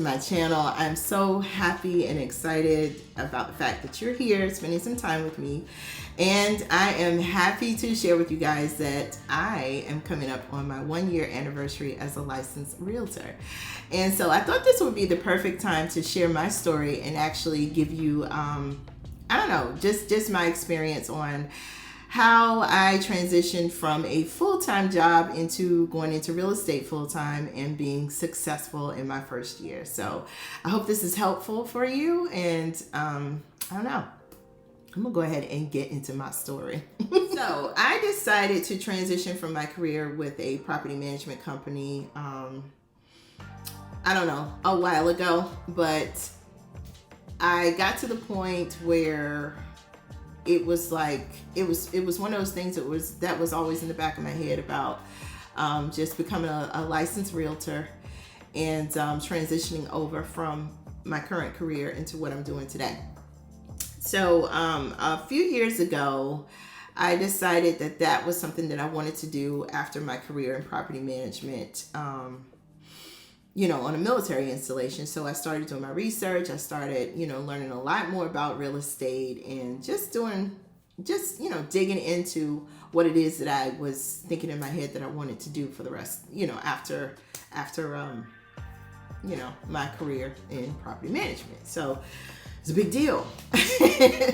my channel. I'm so happy and excited about the fact that you're here spending some time with me. And I am happy to share with you guys that I am coming up on my 1-year anniversary as a licensed realtor. And so I thought this would be the perfect time to share my story and actually give you, just my experience on how I transitioned from a full-time job into going into real estate full-time and being successful in my first year. So I hope this is helpful for you. And I'm gonna go ahead and get into my story. So I decided to transition from my career with a property management company, a while ago, but I got to the point where it was like, it was one of those things that was always in the back of my head about just becoming a licensed realtor and transitioning over from my current career into what I'm doing today. So a few years ago, I decided that was something that I wanted to do after my career in property management, on a military installation. So I started doing my research. I started, learning a lot more about real estate and just digging into what it is that I was thinking in my head that I wanted to do for the rest, after my career in property management. So it's a big deal.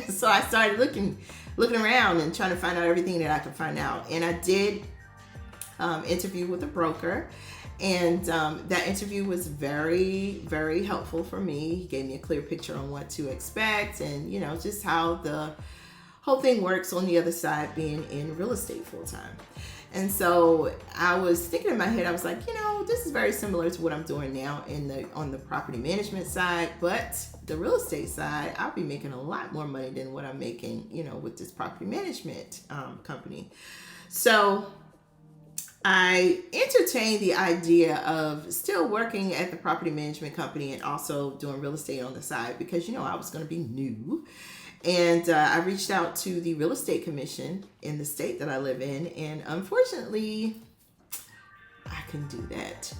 So I started looking around and trying to find out everything that I could find out. And I did interview with a broker. And that interview was very, very helpful for me. He gave me a clear picture on what to expect and, just how the whole thing works on the other side being in real estate full time. And so I was thinking in my head, I was like, this is very similar to what I'm doing now on the property management side, but the real estate side, I'll be making a lot more money than what I'm making, with this property management company. So I entertained the idea of still working at the property management company and also doing real estate on the side because, I was going to be new. And I reached out to the real estate commission in the state that I live in. And unfortunately, I couldn't do that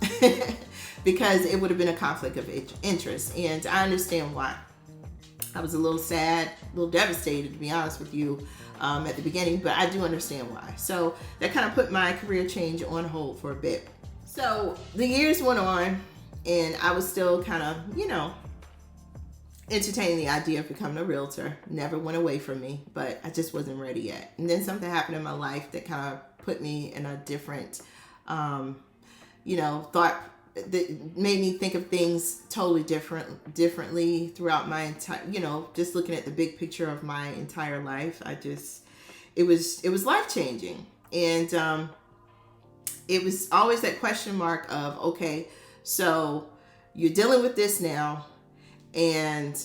because it would have been a conflict of interest. And I understand why. I was a little sad, a little devastated, to be honest with you, at the beginning, but I do understand why. So that kind of put my career change on hold for a bit. So the years went on and I was still kind of, entertaining the idea of becoming a realtor. Never went away from me, but I just wasn't ready yet. And then something happened in my life that kind of put me in a different, thought that made me think of things totally differently throughout my entire, just looking at the big picture of my entire life. It was life-changing. And it was always that question mark of, okay, so you're dealing with this now and,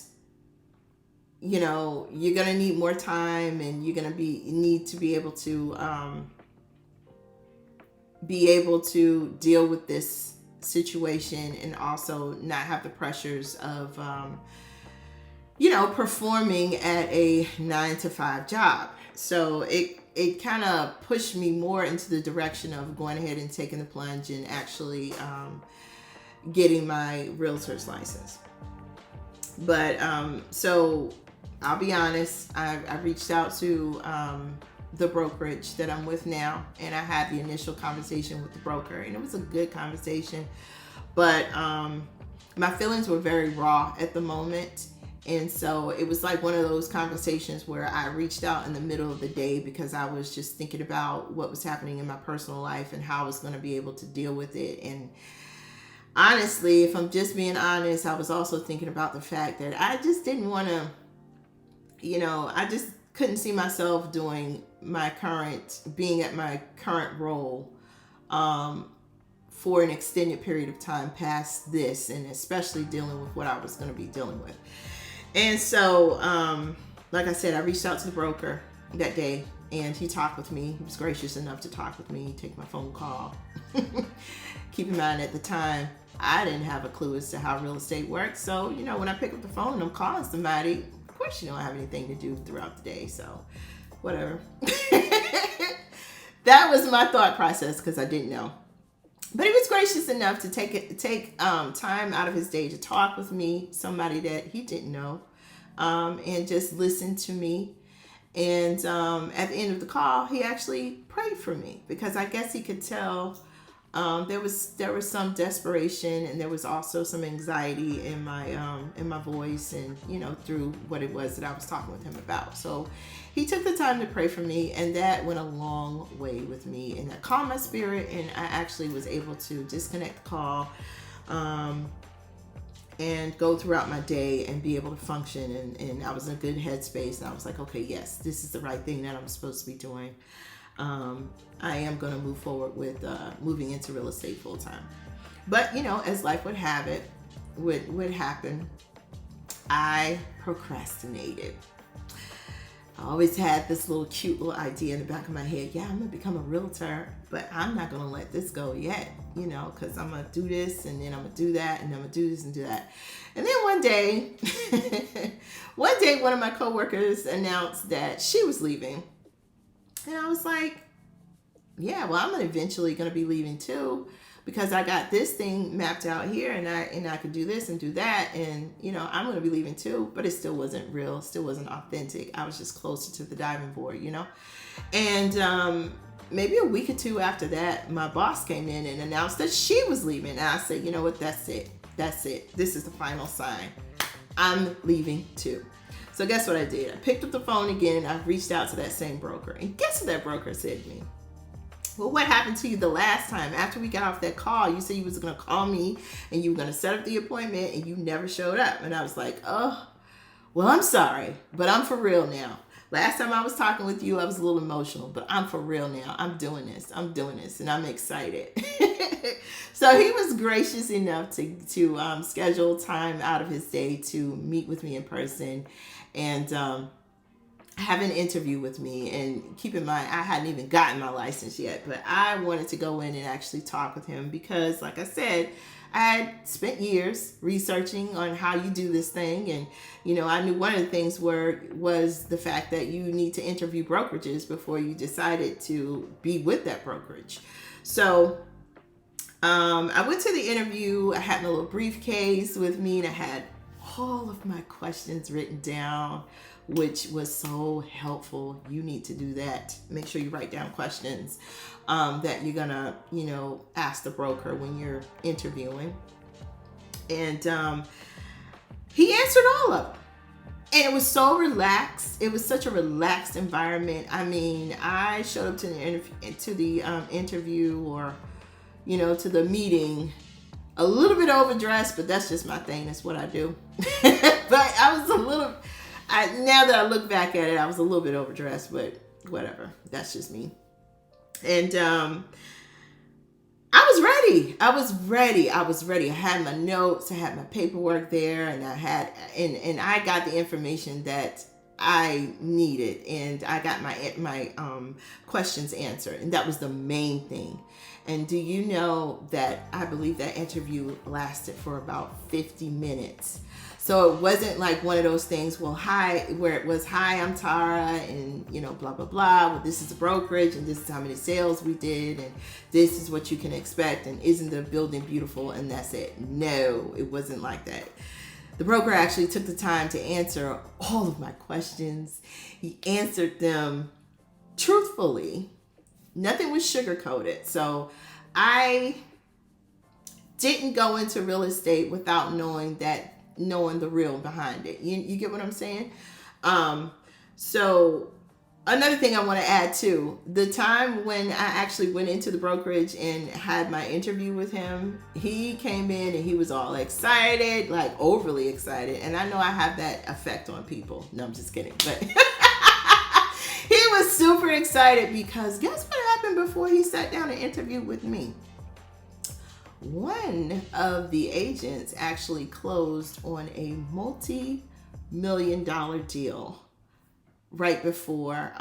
you're going to need more time and you're going to need to be able to deal with this situation and also not have the pressures of performing at a 9-to-5 job. So it kind of pushed me more into the direction of going ahead and taking the plunge and actually getting my realtor's license. But so I'll be honest, I reached out to the brokerage that I'm with now, and I had the initial conversation with the broker, and it was a good conversation, but my feelings were very raw at the moment. And so it was like one of those conversations where I reached out in the middle of the day because I was just thinking about what was happening in my personal life and how I was going to be able to deal with it. And honestly, if I'm just being honest, I was also thinking about the fact that I just didn't want to, I just couldn't see myself being at my current role for an extended period of time past this, and especially dealing with what I was going to be dealing with. And so, like I said, I reached out to the broker that day and he talked with me. He was gracious enough to talk with me, take my phone call. Keep in mind, at the time, I didn't have a clue as to how real estate works. So, when I pick up the phone and I'm calling somebody, of course you don't have anything to do throughout the day. So, whatever. That was my thought process because I didn't know. But he was gracious enough to take time out of his day to talk with me, somebody that he didn't know, and just listen to me. And at the end of the call, he actually prayed for me because I guess he could tell there was some desperation, and there was also some anxiety in my voice, and through what it was that I was talking with him about. So he took the time to pray for me, and that went a long way with me, and that calmed my spirit, and I actually was able to disconnect the call and go throughout my day and be able to function, and I was in a good headspace, and I was like, okay, yes, this is the right thing that I'm supposed to be doing. I am going to move forward with moving into real estate full time. But as life would have it, would happen, I procrastinated. I always had this little cute little idea in the back of my head. Yeah, I'm going to become a realtor, but I'm not going to let this go yet, because I'm going to do this, and then I'm going to do that, and I'm going to do this and do that. And then one day, one of my coworkers announced that she was leaving. And I was like, yeah, well, I'm eventually going to be leaving too, because I got this thing mapped out here, and I could do this and do that, and I'm going to be leaving too. But it still wasn't real, still wasn't authentic. I was just closer to the diving board, And maybe a week or two after that, my boss came in and announced that she was leaving. And I said, you know what? That's it. This is the final sign. I'm leaving too. So guess what I did? I picked up the phone again, and I reached out to that same broker. And guess what that broker said to me? Well, what happened to you the last time? After we got off that call, you said you was going to call me and you were going to set up the appointment, and you never showed up. And I was like, oh, well, I'm sorry, but I'm for real now. Last time I was talking with you, I was a little emotional, but I'm for real now. I'm doing this, and I'm excited. So he was gracious enough to schedule time out of his day to meet with me in person and have an interview with me. And keep in mind, I hadn't even gotten my license yet, but I wanted to go in and actually talk with him because, like I said, I had spent years researching on how you do this thing. And, I knew one of the things was the fact that you need to interview brokerages before you decided to be with that brokerage. So I went to the interview. I had my little briefcase with me, and I had all of my questions written down, which was so helpful. You need to do that. Make sure you write down questions that you're gonna, ask the broker when you're interviewing. And he answered all of them. And it was so relaxed. It was such a relaxed environment. I mean, I showed up to the interview or, to the meeting a little bit overdressed, but that's just my thing. That's what I do. But I was now that I look back at it, I was a little bit overdressed, but whatever. That's just me. And I was ready. I had my notes, I had my paperwork there, and I got the information that I needed, and I got my questions answered, and that was the main thing. And do you know that I believe that interview lasted for about 50 minutes? So it wasn't like one of those things, hi, I'm Tara, and blah, blah, blah. Well, this is a brokerage, and this is how many sales we did, and this is what you can expect, and isn't the building beautiful, and that's it. No, it wasn't like that. The broker actually took the time to answer all of my questions. He answered them truthfully. Nothing was sugar-coated. So I didn't go into real estate without knowing the real behind it. You get what I'm saying? So another thing I want to add too, the time when I actually went into the brokerage and had my interview with him, he came in and he was all excited, like overly excited. And I know I have that effect on people. No, I'm just kidding. But he was super excited because guess what happened before he sat down and interviewed with me? One of the agents actually closed on a multi-million-dollar deal right before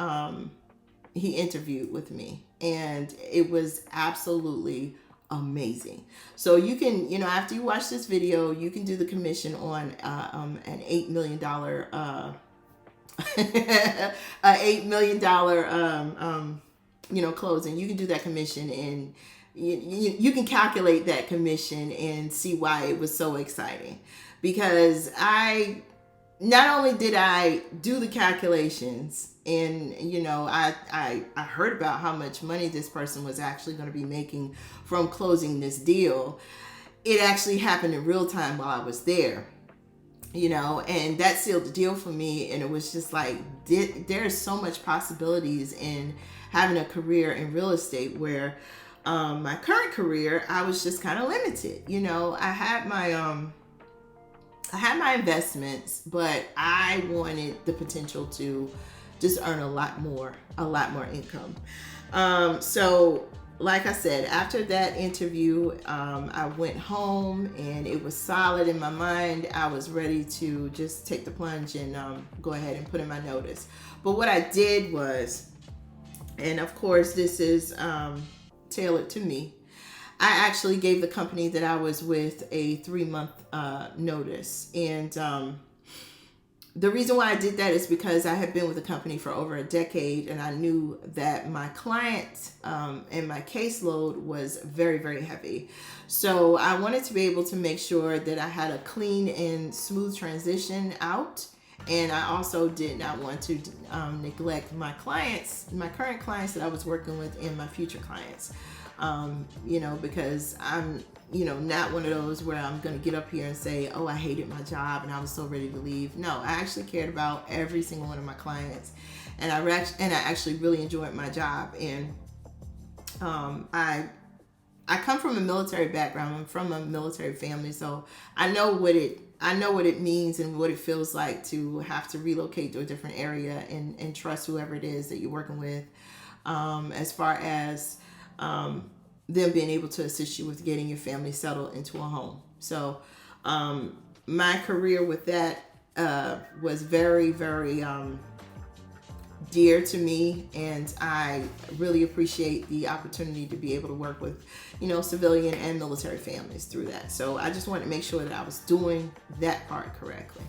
he interviewed with me. And it was absolutely amazing. So you can, after you watch this video, you can do the commission on an $8 million $8 million closing. You can do that commission in you can calculate that commission and see why it was so exciting. Because I not only did I do the calculations, and I heard about how much money this person was actually going to be making from closing this deal. It actually happened in real time while I was there, and that sealed the deal for me. And it was just like, there's so much possibilities in having a career in real estate, where my current career, I was just kind of limited. I had my investments, but I wanted the potential to just earn a lot more income. So like I said, after that interview, I went home and it was solid in my mind. I was ready to just take the plunge and go ahead and put in my notice. But what I did was, and of course this is tailored to me, I actually gave the company that I was with a 3-month notice. And the reason why I did that is because I had been with the company for over a decade, and I knew that my client and my caseload was very, very heavy. So I wanted to be able to make sure that I had a clean and smooth transition out. And I also did not want to neglect my current clients that I was working with, and my future clients. Because I'm, not one of those where I'm going to get up here and say, oh, I hated my job and I was so ready to leave. No, I actually cared about every single one of my clients, and I actually really enjoyed my job. And I come from a military background. I'm from a military family, so I know what it means and what it feels like to have to relocate to a different area and trust whoever it is that you're working with, as far as them being able to assist you with getting your family settled into a home. So my career with that was very, very dear to me, and I really appreciate the opportunity to be able to work with civilian and military families through that. So I just wanted to make sure that I was doing that part correctly.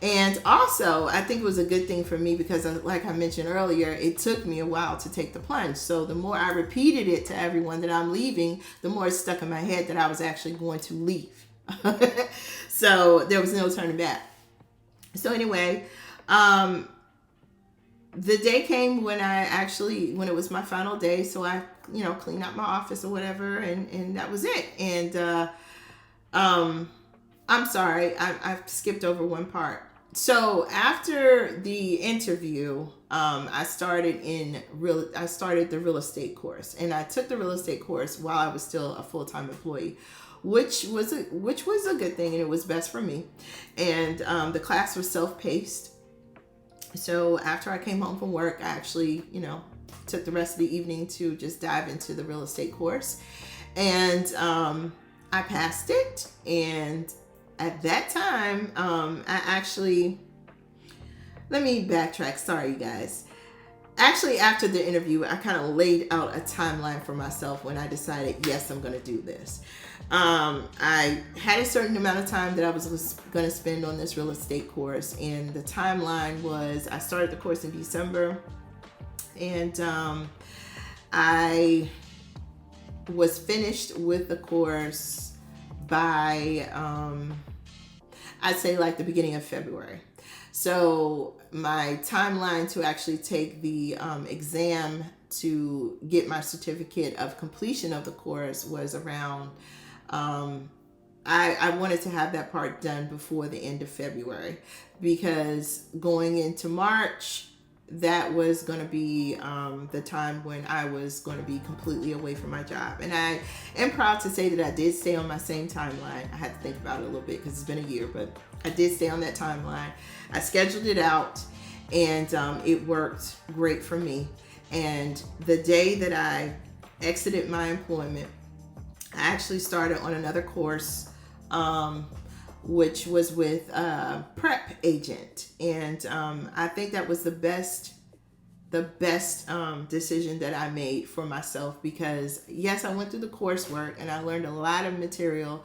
And also, I think it was a good thing for me because, like I mentioned earlier, it took me a while to take the plunge. So the more I repeated it to everyone that I'm leaving, the more it stuck in my head that I was actually going to leave. So there was no turning back. So anyway, the day came when it was my final day. So I, cleaned out my office or whatever, and that was it. And I'm sorry, I skipped over one part. So after the interview, I started the real estate course, and I took the real estate course while I was still a full-time employee, which was a good thing, and it was best for me. And the class was self-paced. So after I came home from work, I actually, took the rest of the evening to just dive into the real estate course, and I passed it. And at that time, let me backtrack. Sorry, you guys. Actually, after the interview, I kind of laid out a timeline for myself when I decided, yes, I'm going to do this. I had a certain amount of time that I was going to spend on this real estate course. And the timeline was, I started the course in December, and I was finished with the course by I'd say like the beginning of February. So my timeline to actually take the exam to get my certificate of completion of the course was around, I wanted to have that part done before the end of February, because going into March, that was going to be the time when I was going to be completely away from my job. And I am proud to say that I did stay on my same timeline. I had to think about it a little bit because it's been a year, but I did stay on that timeline. I scheduled it out, and it worked great for me. And the day that I exited my employment, I actually started on another course, which was with a prep agent. And I think that was the best decision that I made for myself, because yes, I went through the coursework and I learned a lot of material,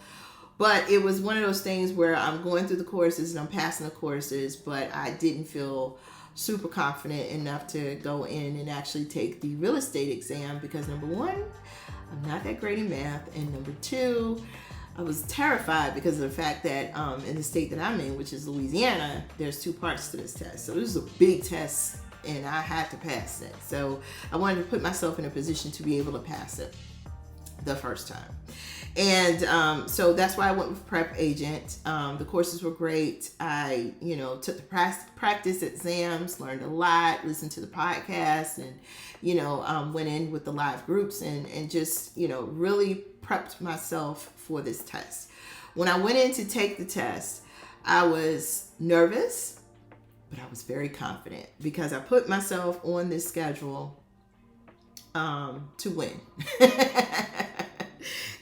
but it was one of those things where I'm going through the courses and I'm passing the courses, but I didn't feel super confident enough to go in and actually take the real estate exam because number one, I'm not that great in math, and number two, I was terrified because of the fact that in the state that I'm in, which is Louisiana, there's 2 parts to this test. So this is a big test and I had to pass it. So I wanted to put myself in a position to be able to pass it the first time. And so that's why I went with Prep Agent. The courses were great. I, took the practice exams, learned a lot, listened to the podcast, and, went in with the live groups and just, really prepped myself for this test. When I went in to take the test, I was nervous, but I was very confident because I put myself on this schedule to win.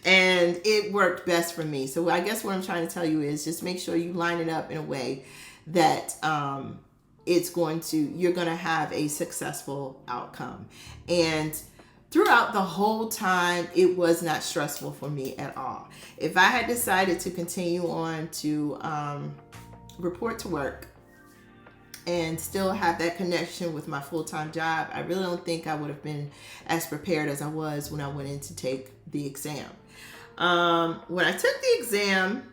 And it worked best for me. So I guess what I'm trying to tell you is just make sure you line it up in a way that you're going to have a successful outcome. And throughout the whole time, it was not stressful for me at all. If I had decided to continue on to report to work and still have that connection with my full-time job, I really don't think I would have been as prepared as I was when I went in to take the exam. When I took the exam,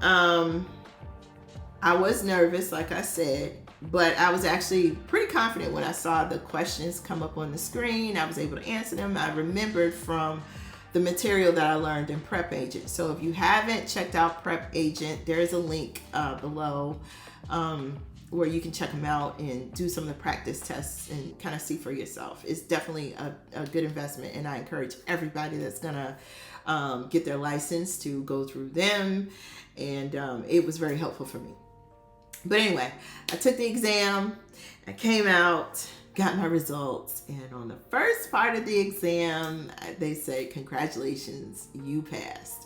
I was nervous, like I said, but I was actually pretty confident when I saw the questions come up on the screen. I was able to answer them. I remembered from the material that I learned in Prep Agent. So if you haven't checked out Prep Agent, there is a link below where you can check them out and do some of the practice tests and kind of see for yourself. It's definitely a good investment, and I encourage everybody that's gonna get their license to go through them, and it was very helpful for me. But anyway, I took the exam, I came out, got my results, and on the first part of the exam, they said, "Congratulations, you passed."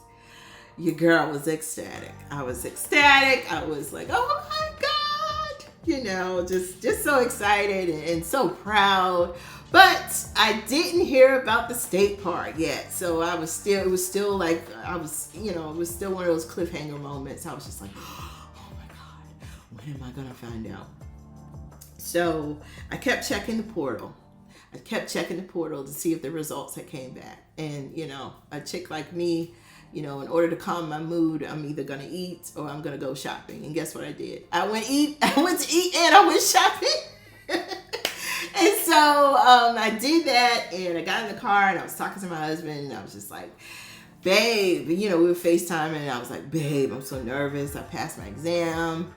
Your girl was ecstatic. I was ecstatic. I was like, "Oh my God." Just so excited and so proud. But I didn't hear about the state part yet. So it was still like, it was still one of those cliffhanger moments. I was just like, oh my God, when am I going to find out? So I kept checking the portal. To see if the results had came back. And, a chick like me, in order to calm my mood, I'm either going to eat or I'm going to go shopping. And guess what I did? I went to eat and I went shopping. And so I did that, and I got in the car and I was talking to my husband, and I was just like, "Babe," we were FaceTiming, and I was like, "Babe, I'm so nervous. I passed my exam,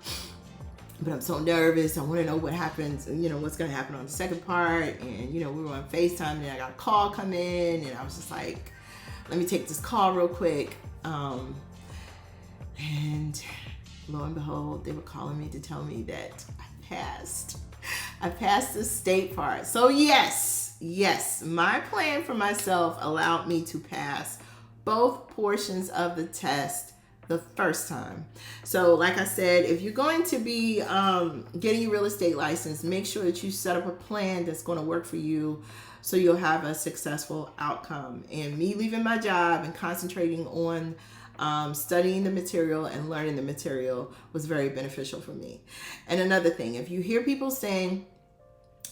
but I'm so nervous. I want to know what happens, what's going to happen on the second part." And, we were on FaceTime, and I got a call come in, and I was just like, let me take this call real quick. And lo and behold, they were calling me to tell me that I passed the state part. So yes, my plan for myself allowed me to pass both portions of the test the first time. So like I said, if you're going to be getting your real estate license, make sure that you set up a plan that's going to work for you so you'll have a successful outcome. And me leaving my job and concentrating on studying the material and learning the material was very beneficial for me. And another thing, if you hear people saying,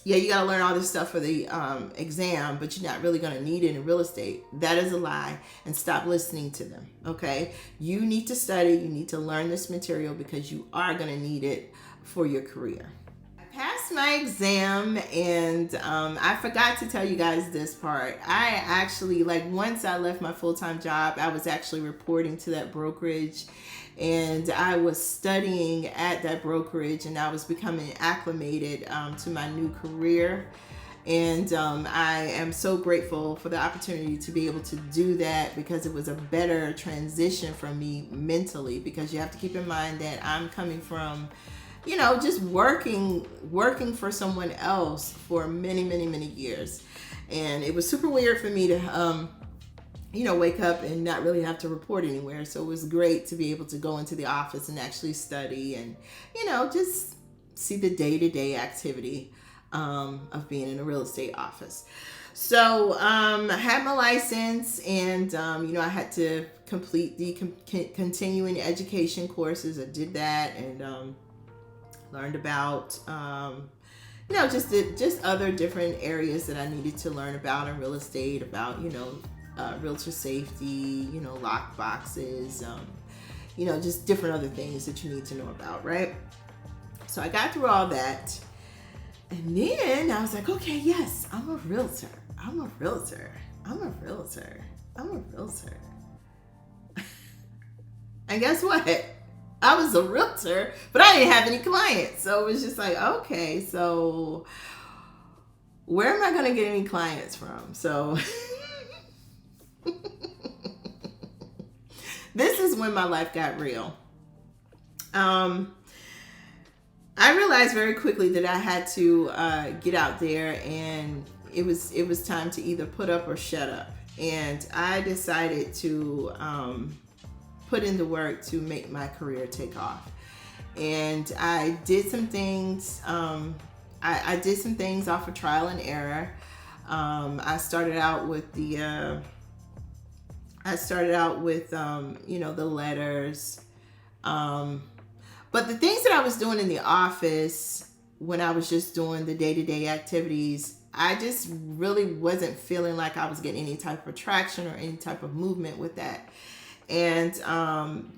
"Yeah, you got to learn all this stuff for the exam, but you're not really going to need it in real estate," that is a lie, and stop listening to them, okay? You need to study, you need to learn this material because you are going to need it for your career. I passed my exam, and I forgot to tell you guys this part. I actually, once I left my full-time job, I was actually reporting to that brokerage, and I was studying at that brokerage, and I was becoming acclimated to my new career. And I am so grateful for the opportunity to be able to do that, because it was a better transition for me mentally, because you have to keep in mind that I'm coming from, just working for someone else for many, many, many years. And it was super weird for me to wake up and not really have to report anywhere. So it was great to be able to go into the office and actually study and, just see the day-to-day activity of being in a real estate office. So I had my license, and, I had to complete the continuing education courses. I did that, and Learned about, just other different areas that I needed to learn about in real estate, about, realtor safety, lock boxes, just different other things that you need to know about, right? So I got through all that. And then I was like, okay, yes, I'm a realtor. I'm a realtor. I'm a realtor. I'm a realtor. And guess what? I was a realtor, but I didn't have any clients. So it was just like, okay, so where am I going to get any clients from? So this is when my life got real. I realized very quickly that I had to get out there, and it was time to either put up or shut up. And I decided to put in the work to make my career take off. And I did some things. I did some things off of trial and error. I started out with the letters. But the things that I was doing in the office when I was just doing the day-to-day activities, I just really wasn't feeling like I was getting any type of traction or any type of movement with that. And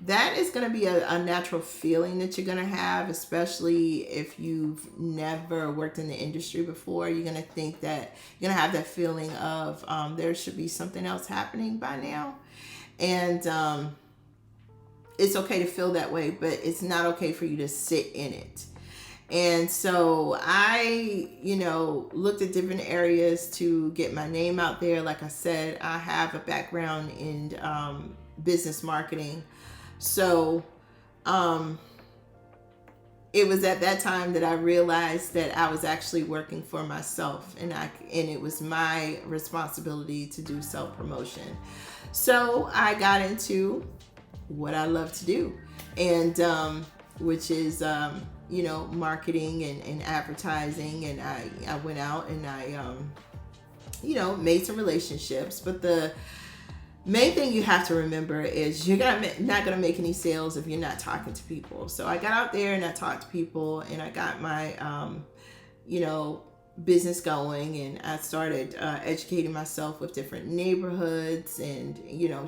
that is going to be a natural feeling that you're going to have, especially if you've never worked in the industry before. You're going to think that you're going to have that feeling of there should be something else happening by now. And it's okay to feel that way, but it's not okay for you to sit in it. And so I, looked at different areas to get my name out there. Like I said, I have a background in business marketing. So it was at that time that I realized that I was actually working for myself, and it was my responsibility to do self-promotion. So I got into what I love to do, and which is marketing and advertising. And I went out and I made some relationships. But the main thing you have to remember is you're not gonna make any sales if you're not talking to people. So I got out there and I talked to people, and I got my business going, and I started educating myself with different neighborhoods, and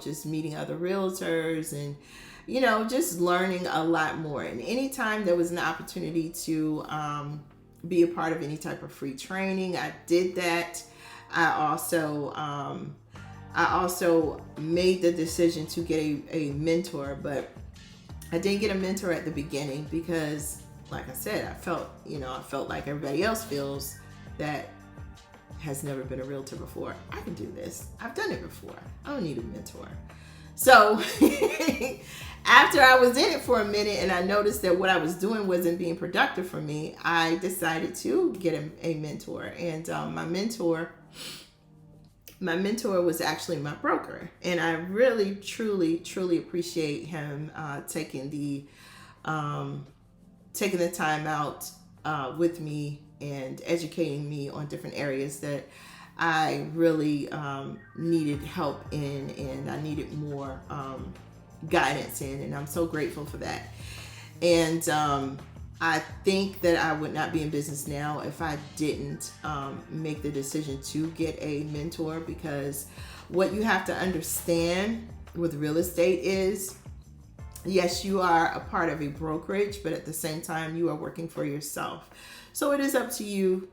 just meeting other realtors, and just learning a lot more. And anytime there was an opportunity to be a part of any type of free training, I did that. I also made the decision to get a mentor, but I didn't get a mentor at the beginning because, like I said, I felt like everybody else feels, that has never been a realtor before. I can do this. I've done it before. I don't need a mentor. So after I was in it for a minute and I noticed that what I was doing wasn't being productive for me, I decided to get a mentor. And my mentor was actually my broker. And I really, truly, truly appreciate him taking the time out with me and educating me on different areas that I really needed help in, and I needed more guidance in, and I'm so grateful for that. And I think that I would not be in business now if I didn't make the decision to get a mentor, because what you have to understand with real estate is, yes, you are a part of a brokerage, but at the same time, you are working for yourself. So it is up to you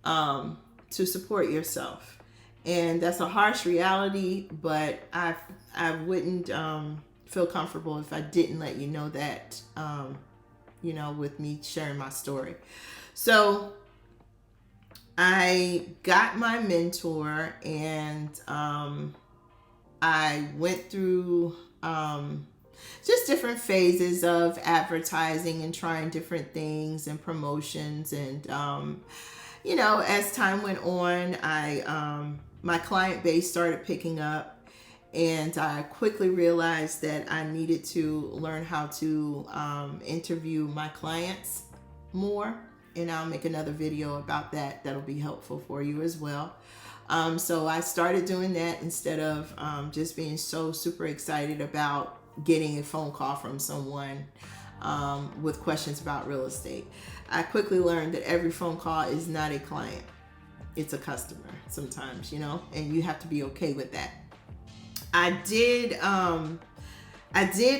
to support yourself. And that's a harsh reality, but I wouldn't feel comfortable if I didn't let you know that, with me sharing my story. So I got my mentor, and I went through just different phases of advertising and trying different things and promotions. And, as time went on, my client base started picking up, and I quickly realized that I needed to learn how to interview my clients more. And I'll make another video about that. That'll be helpful for you as well. So I started doing that instead of just being so super excited about getting a phone call from someone. with questions about real estate. I quickly learned that every phone call is not a client. It's a customer sometimes, and you have to be okay with that. I did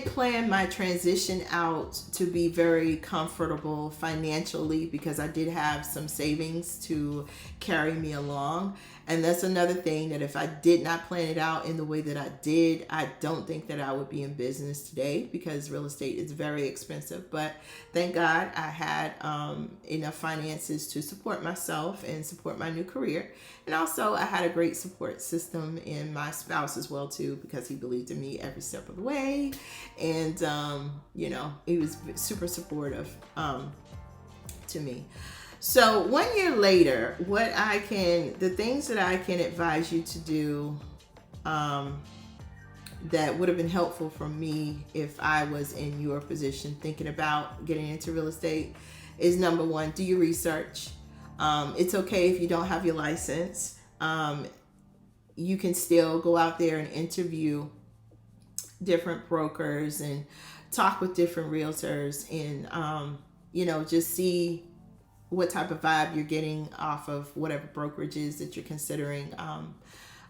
plan my transition out to be very comfortable financially because I did have some savings to carry me along. And that's another thing, that if I did not plan it out in the way that I did, I don't think that I would be in business today, because real estate is very expensive. But thank God I had enough finances to support myself and support my new career. And also I had a great support system in my spouse as well too, because he believed in me every step of the way. And, he was super supportive to me. So 1 year later, the things that I can advise you to do that would have been helpful for me if I was in your position thinking about getting into real estate is, number one, do your research. It's okay if you don't have your license. You can still go out there and interview different brokers and talk with different realtors and, just see what type of vibe you're getting off of whatever brokerages that you're considering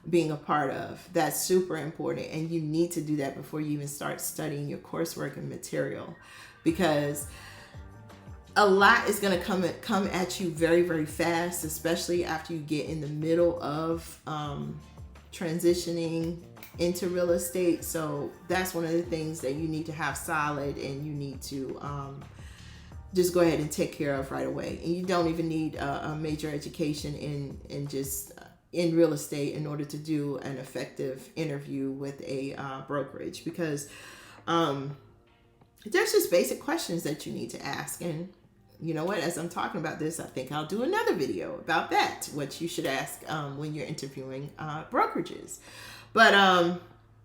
being a part of. That's super important, and you need to do that before you even start studying your coursework and material, because a lot is going to come at you very, very fast, especially after you get in the middle of transitioning into real estate. So that's one of the things that you need to have solid, and you need to just go ahead and take care of right away. And you don't even need a major education in real estate in order to do an effective interview with a brokerage, because there's just basic questions that you need to ask. And you know what, as I'm talking about this, I think I'll do another video about that, what you should ask when you're interviewing brokerages. But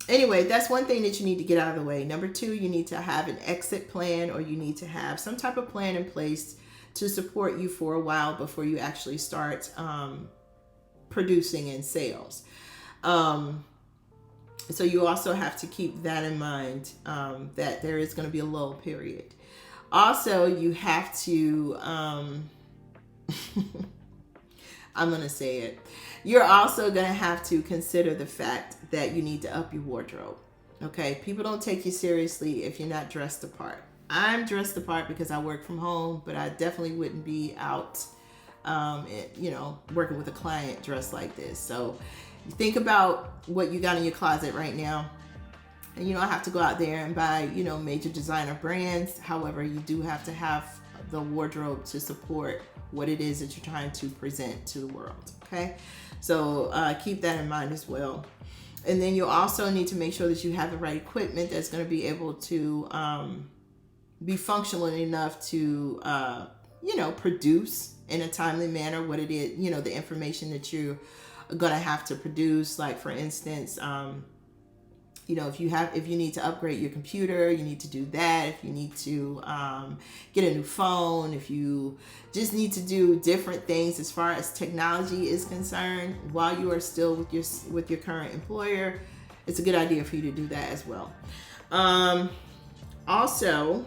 anyway, that's one thing that you need to get out of the way. Number two, you need to have an exit plan, or you need to have some type of plan in place to support you for a while before you actually start producing in sales. So you also have to keep that in mind, that there is going to be a lull period. Also, you have to, I'm going to say it. You're also going to have to consider the fact that you need to up your wardrobe. Okay. People don't take you seriously if you're not dressed the part. I'm dressed the part because I work from home, but I definitely wouldn't be out, working with a client dressed like this. So you think about what you got in your closet right now. And you don't have to go out there and buy, major designer brands. However, you do have to have the wardrobe to support what it is that you're trying to present to the world. Okay. So keep that in mind as well. And then you also need to make sure that you have the right equipment that's going to be able to be functional enough to, produce in a timely manner what it is, the information that you're going to have to produce. Like, for instance, if you need to upgrade your computer, you need to do that. If you need to get a new phone, if you just need to do different things as far as technology is concerned while you are still with your current employer, it's a good idea for you to do that as well. Also,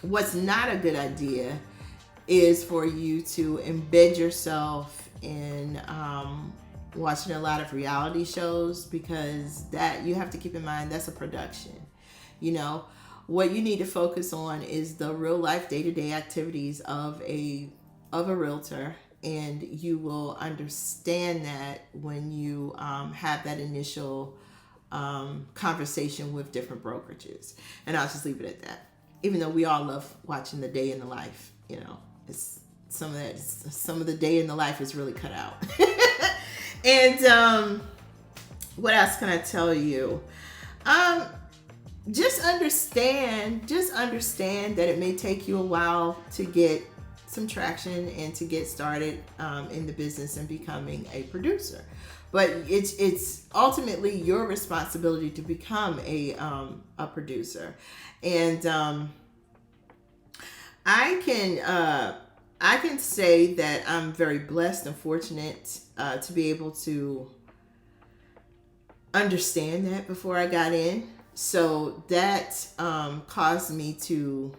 what's not a good idea is for you to embed yourself in watching a lot of reality shows, because that, you have to keep in mind, that's a production. What you need to focus on is the real life day-to-day activities of a realtor, and you will understand that when you have that initial conversation with different brokerages. And I'll just leave it at that. Even though we all love watching the day in the life, it's some of the day in the life is really cut out. And what else can I tell you? Just understand that it may take you a while to get some traction and to get started in the business and becoming a producer. But it's ultimately your responsibility to become a producer. And I can say that I'm very blessed and fortunate to be able to understand that before I got in. So that caused me to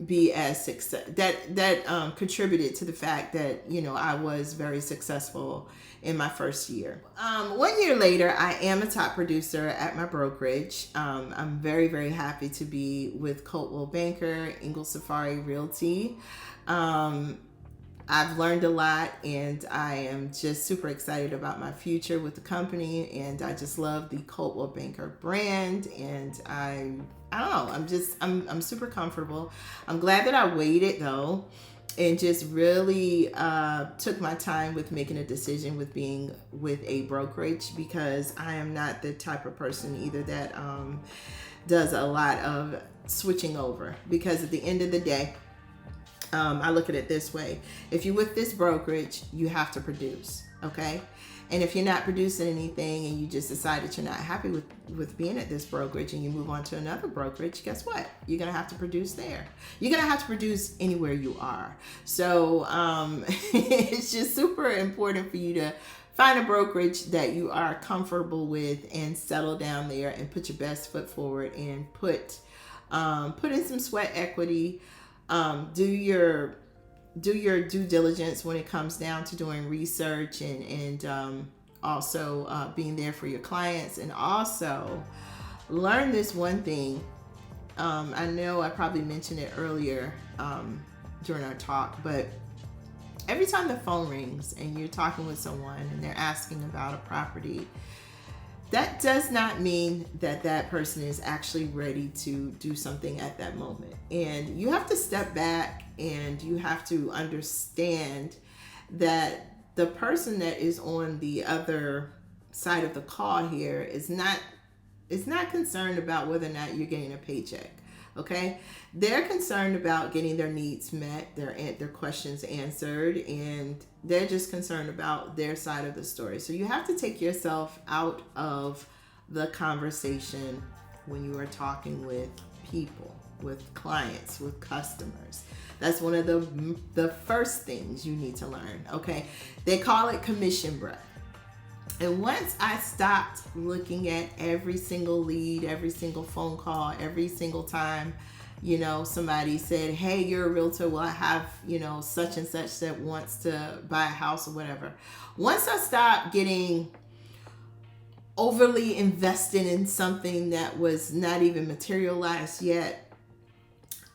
be as success, that contributed to the fact that, you know, I was very successful in my first year. 1 year later, I am a top producer at my brokerage. I'm very, very happy to be with Coldwell Banker, Ingle Safari Realty. I've learned a lot, and I am just super excited about my future with the company. And I just love the Coldwell Banker brand, and I don't know, I'm super comfortable. I'm glad that I waited though, and just really took my time with making a decision with being with a brokerage, because I am not the type of person either that does a lot of switching over. Because at the end of the day, I look at it this way: if you're with this brokerage, you have to produce, okay? And if you're not producing anything, and you just decide that you're not happy with being at this brokerage, and you move on to another brokerage, guess what? You're gonna have to produce there. You're gonna have to produce anywhere you are. So it's just super important for you to find a brokerage that you are comfortable with, and settle down there and put your best foot forward, and put in some sweat equity. Do your due diligence when it comes down to doing research, and also being there for your clients. And also learn this one thing. I know I probably mentioned it earlier during our talk, but every time the phone rings and you're talking with someone and they're asking about a property, that does not mean that that person is actually ready to do something at that moment. And you have to step back, and you have to understand that the person that is on the other side of the call here is not concerned about whether or not you're getting a paycheck. Okay, they're concerned about getting their needs met, their questions answered, and they're just concerned about their side of the story. So you have to take yourself out of the conversation when you are talking with people, with clients, with customers. That's one of the first things you need to learn. Okay, they call it commission breath. And once I stopped looking at every single lead, every single phone call, every single time, you know, somebody said, hey, you're a realtor, well, I have, you know, such and such that wants to buy a house or whatever. Once I stopped getting overly invested in something that was not even materialized yet,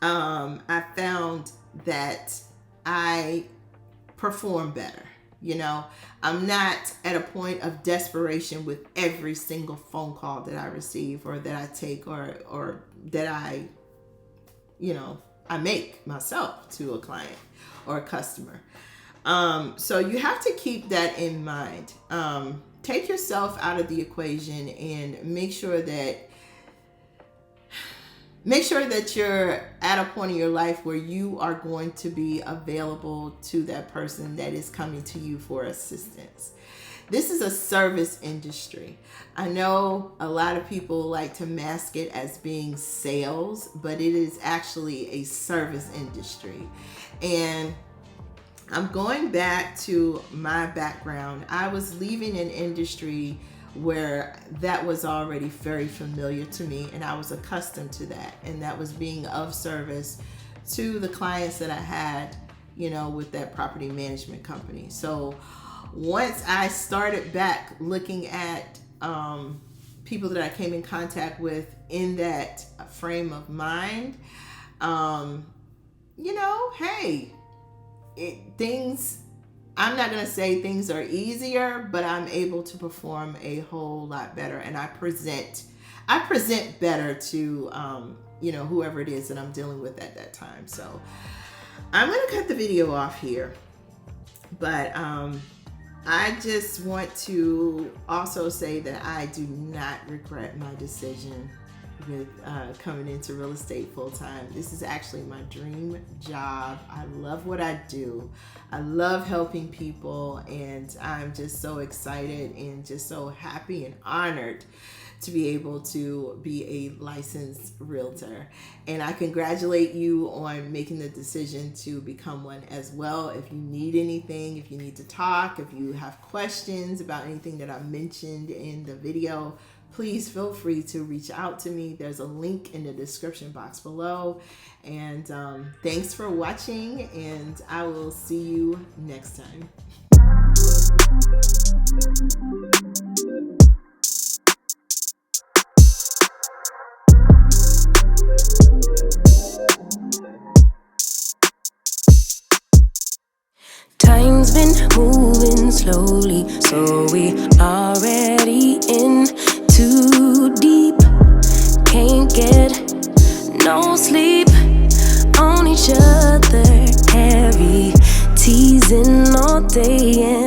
I found that I perform better. You know, I'm not at a point of desperation with every single phone call that I receive, or that I take, or that I make myself to a client or a customer. So you have to keep that in mind. Take yourself out of the equation, and make sure that you're at a point in your life where you are going to be available to that person that is coming to you for assistance. This is a service industry. I know a lot of people like to mask it as being sales, but it is actually a service industry. And I'm going back to my background. I was leaving an industry where that was already very familiar to me, and I was accustomed to that, and that was being of service to the clients that I had, you know, with that property management company. So once I started back looking at people that I came in contact with in that frame of mind, you know, hey, I'm not going to say things are easier, but I'm able to perform a whole lot better, and I present better to whoever it is that I'm dealing with at that time. So I'm going to cut the video off here, but I just want to also say that I do not regret my decision with coming into real estate full time. This is actually my dream job. I love what I do. I love helping people, and I'm just so excited and just so happy and honored to be able to be a licensed realtor. And I congratulate you on making the decision to become one as well. If you need anything, if you need to talk, if you have questions about anything that I mentioned in the video, please feel free to reach out to me. There's a link in the description box below. And thanks for watching, and I will see you next time. Time's been moving slowly, so we already in too deep. Can't get no sleep on each other, heavy teasing all day.